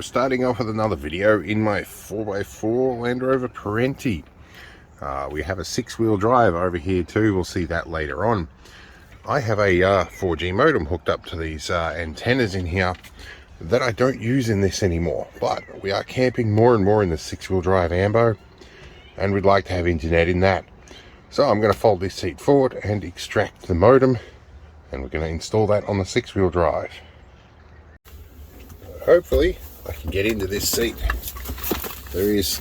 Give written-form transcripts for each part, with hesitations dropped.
starting off with another video in my 4x4 Land Rover Perentie. We have a 6-wheel drive over here too, we'll see that later on. I have a 4G modem hooked up to these antennas in here that I don't use in this anymore, but we are camping more and more in the 6-wheel drive Ambo, and we'd like to have internet in that. So I'm going to fold this seat forward and extract the modem, and we're going to install that on the 6-wheel drive. Hopefully I can get into this seat. There is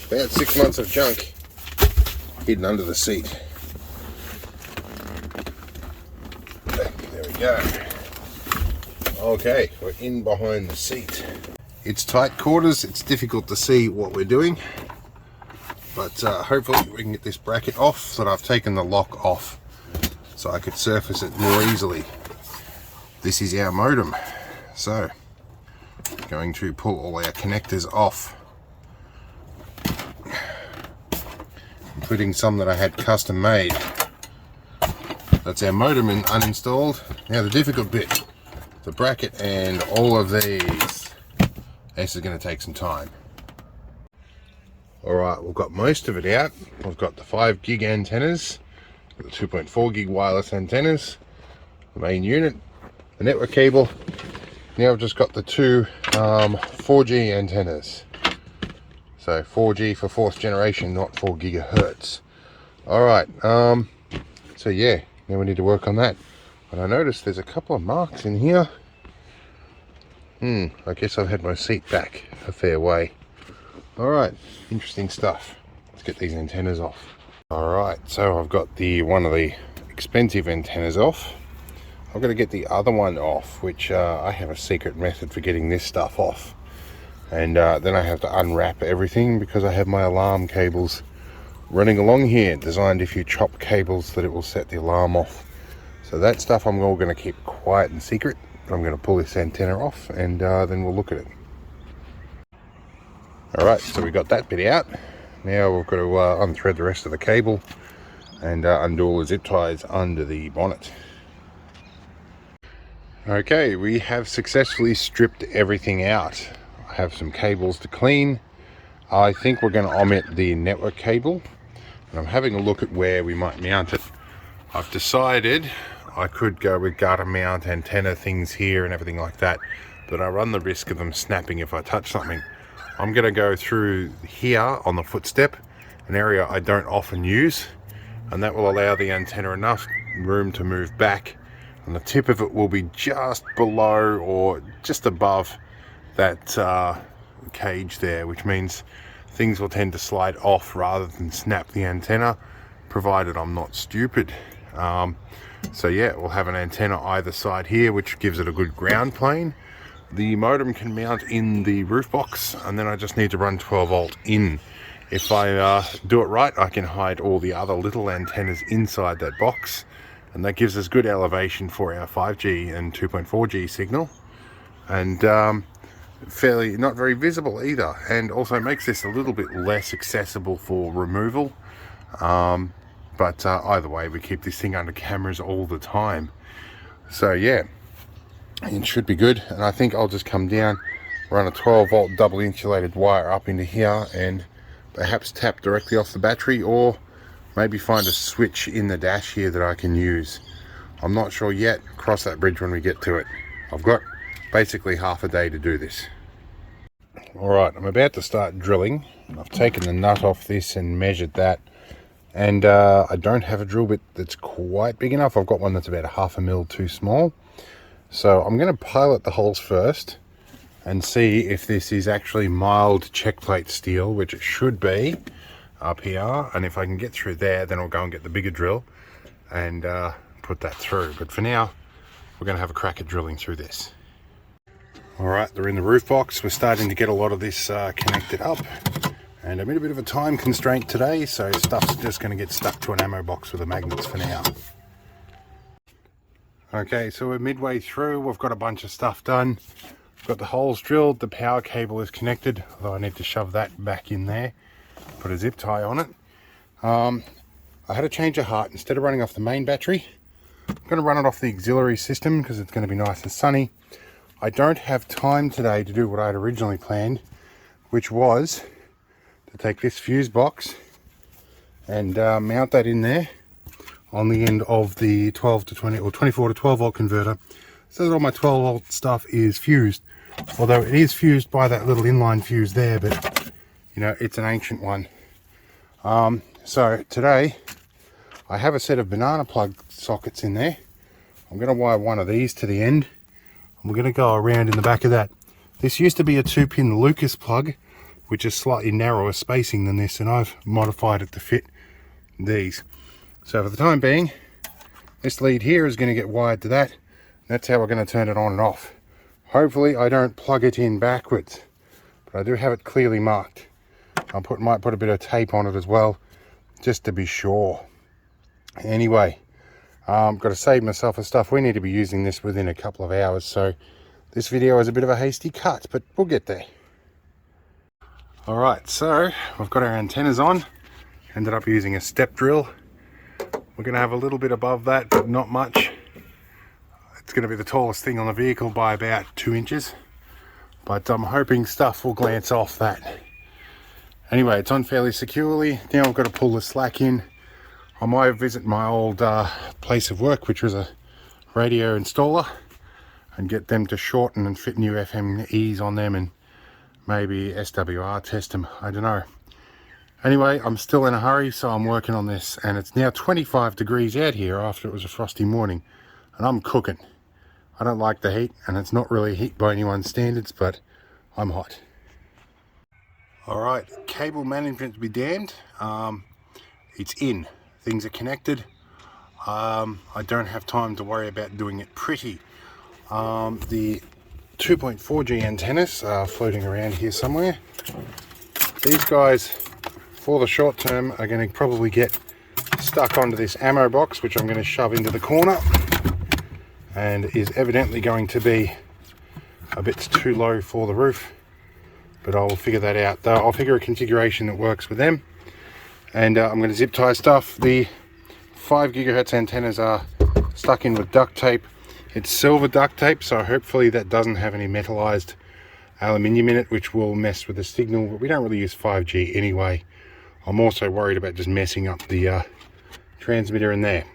about 6 months of junk hidden under the seat. There we go. Okay, we're in behind the seat. It's tight quarters, it's difficult to see what we're doing, but hopefully we can get this bracket off so that I've taken the lock off so I could surface it more easily. This is our modem, so going to pull all our connectors off, including some that I had custom made. That's our modem uninstalled. Now the difficult bit, the bracket and all of these. This is going to take some time. Alright, we've got most of it out. We've got the 5 gig antennas, the 2.4 gig wireless antennas, the main unit, the network cable. Now I've just got the two 4G antennas. So 4G for 4th generation, not 4 gigahertz. Alright, so yeah, now we need to work on that. But I noticed there's a couple of marks in here. I guess I've had my seat back a fair way. Alright, interesting stuff. Let's get these antennas off. Alright, so I've got one of the expensive antennas off. I've got to get the other one off, which I have a secret method for getting this stuff off. And then I have to unwrap everything because I have my alarm cables running along here, designed if you chop cables that it will set the alarm off. So that stuff I'm all going to keep quiet and secret. I'm going to pull this antenna off and then we'll look at it. Alright, so we got that bit out. Now we've got to unthread the rest of the cable and undo all the zip ties under the bonnet. Okay, we have successfully stripped everything out. I have some cables to clean. I think we're going to omit the network cable, and I'm having a look at where we might mount it. I've decided I could go with gutter mount antenna things here and everything like that, but I run the risk of them snapping if I touch something. I'm going to go through here on the footstep, an area I don't often use, and that will allow the antenna enough room to move back, and the tip of it will be just below or just above that cage there, which means things will tend to slide off rather than snap the antenna, provided I'm not stupid. So yeah, we'll have an antenna either side here, which gives it a good ground plane. The modem can mount in the roof box, and then I just need to run 12 volt in. If I do it right, I can hide all the other little antennas inside that box, and that gives us good elevation for our 5G and 2.4G signal, and fairly not very visible either, and also makes this a little bit less accessible for removal. But either way, we keep this thing under cameras all the time. So yeah, it should be good. And I think I'll just come down, run a 12 volt double insulated wire up into here, and perhaps tap directly off the battery, or maybe find a switch in the dash here that I can use. I'm not sure yet. Cross that bridge when we get to it. I've got basically half a day to do this. Alright, I'm about to start drilling. I've taken the nut off this and measured that, and I don't have a drill bit that's quite big enough. I've got one that's about 1/2 mil too small. So I'm going to pilot the holes first and see if this is actually mild check plate steel, which it should be up here, and if I can get through there, then I'll go and get the bigger drill and put that through. But for now, we're going to have a crack at drilling through this. Alright, they're in the roof box. We're starting to get a lot of this connected up, and I'm in a bit of a time constraint today, so stuff's just going to get stuck to an ammo box with the magnets for now. Okay, so we're midway through. We've got a bunch of stuff done. We've got the holes drilled, the power cable is connected, although I need to shove that back in there, put a zip tie on it. I had a change of heart. Instead of running off the main battery, I'm going to run it off the auxiliary system because it's going to be nice and sunny. I don't have time today to do what I had originally planned, which was to take this fuse box and mount that in there on the end of the 12 to 20 or 24 to 12 volt converter, so that all my 12 volt stuff is fused. Although it is fused by that little inline fuse there, but you know, it's an ancient one. So today I have a set of banana plug sockets in there. I'm going to wire one of these to the end, and we're going to go around in the back of that. This used to be a 2-pin Lucas plug, which is slightly narrower spacing than this, and I've modified it to fit these. So for the time being, this lead here is going to get wired to that. That's how we're going to turn it on and off. Hopefully I don't plug it in backwards, but I do have it clearly marked. Might put a bit of tape on it as well, just to be sure. Anyway, got to save myself a stuff. We need to be using this within a couple of hours, so this video is a bit of a hasty cut, but we'll get there. Alright, so we've got our antennas on. Ended up using a step drill. We're going to have a little bit above that, but not much. It's going to be the tallest thing on the vehicle by about 2 inches, but I'm hoping stuff will glance off that. Anyway, it's on fairly securely. Now I've got to pull the slack in. I might visit my old place of work, which was a radio installer, and get them to shorten and fit new FMEs on them, and maybe SWR test them. I don't know. Anyway, I'm still in a hurry, so I'm working on this, and it's now 25 degrees out here after it was a frosty morning, and I'm cooking. I don't like the heat, and it's not really heat by anyone's standards, but I'm hot. Alright, cable management to be damned. It's in. Things are connected. I don't have time to worry about doing it pretty. The 2.4G antennas are floating around here somewhere. These guys, for the short term, are going to probably get stuck onto this ammo box, which I'm going to shove into the corner, and is evidently going to be a bit too low for the roof, but I'll figure that out. I'll figure a configuration that works with them, and I'm going to zip tie stuff. The 5 GHz antennas are stuck in with duct tape. It's silver duct tape, so hopefully that doesn't have any metallized aluminium in it, which will mess with the signal, but we don't really use 5G anyway. I'm also worried about just messing up the transmitter in there.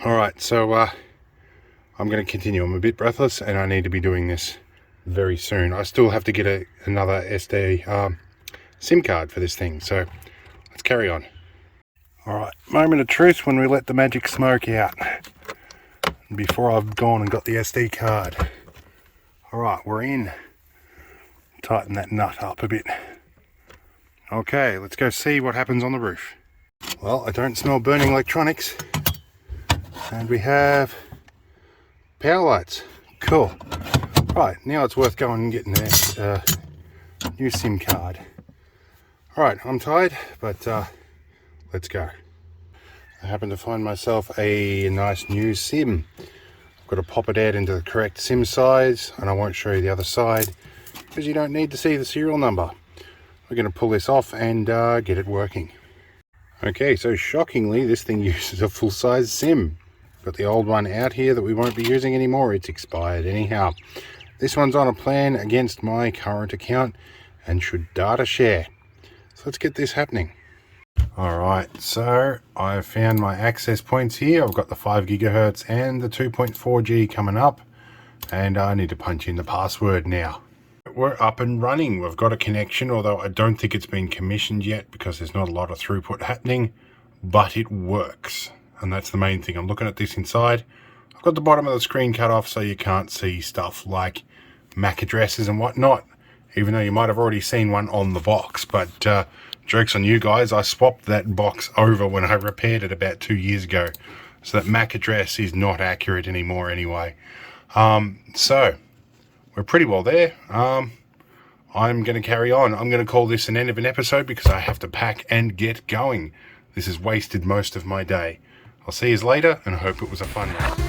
Alright, so I'm going to continue. I'm a bit breathless, and I need to be doing this very soon. I still have to get another SD SIM card for this thing, so let's carry on. Alright, moment of truth when we let the magic smoke out, before I've gone and got the SD card. Alright, we're in. Tighten that nut up a bit. Okay, let's go see what happens on the roof. Well, I don't smell burning electronics, and we have power lights. Cool. Right, now it's worth going and getting a new SIM card. Alright, I'm tired, but let's go. I happen to find myself a nice new SIM. I've got to pop it out into the correct SIM size, and I won't show you the other side because you don't need to see the serial number. We're going to pull this off and get it working. Okay, so shockingly, this thing uses a full-size SIM. Got the old one out here that we won't be using anymore. It's expired anyhow. This one's on a plan against my current account and should data share. So let's get this happening. Alright, so I've found my access points here. I've got the 5 GHz and the 2.4G coming up, and I need to punch in the password now. We're up and running. We've got a connection, although I don't think it's been commissioned yet because there's not a lot of throughput happening, but it works, and that's the main thing. I'm looking at this inside. I've got the bottom of the screen cut off so you can't see stuff like MAC addresses and whatnot, even though you might have already seen one on the box. But joke's on you guys, I swapped that box over when I repaired it about 2 years ago, so that MAC address is not accurate anymore anyway. So we're pretty well there. I'm going to carry on. I'm going to call this an end of an episode because I have to pack and get going. This has wasted most of my day. I'll see you later, and I hope it was a fun one.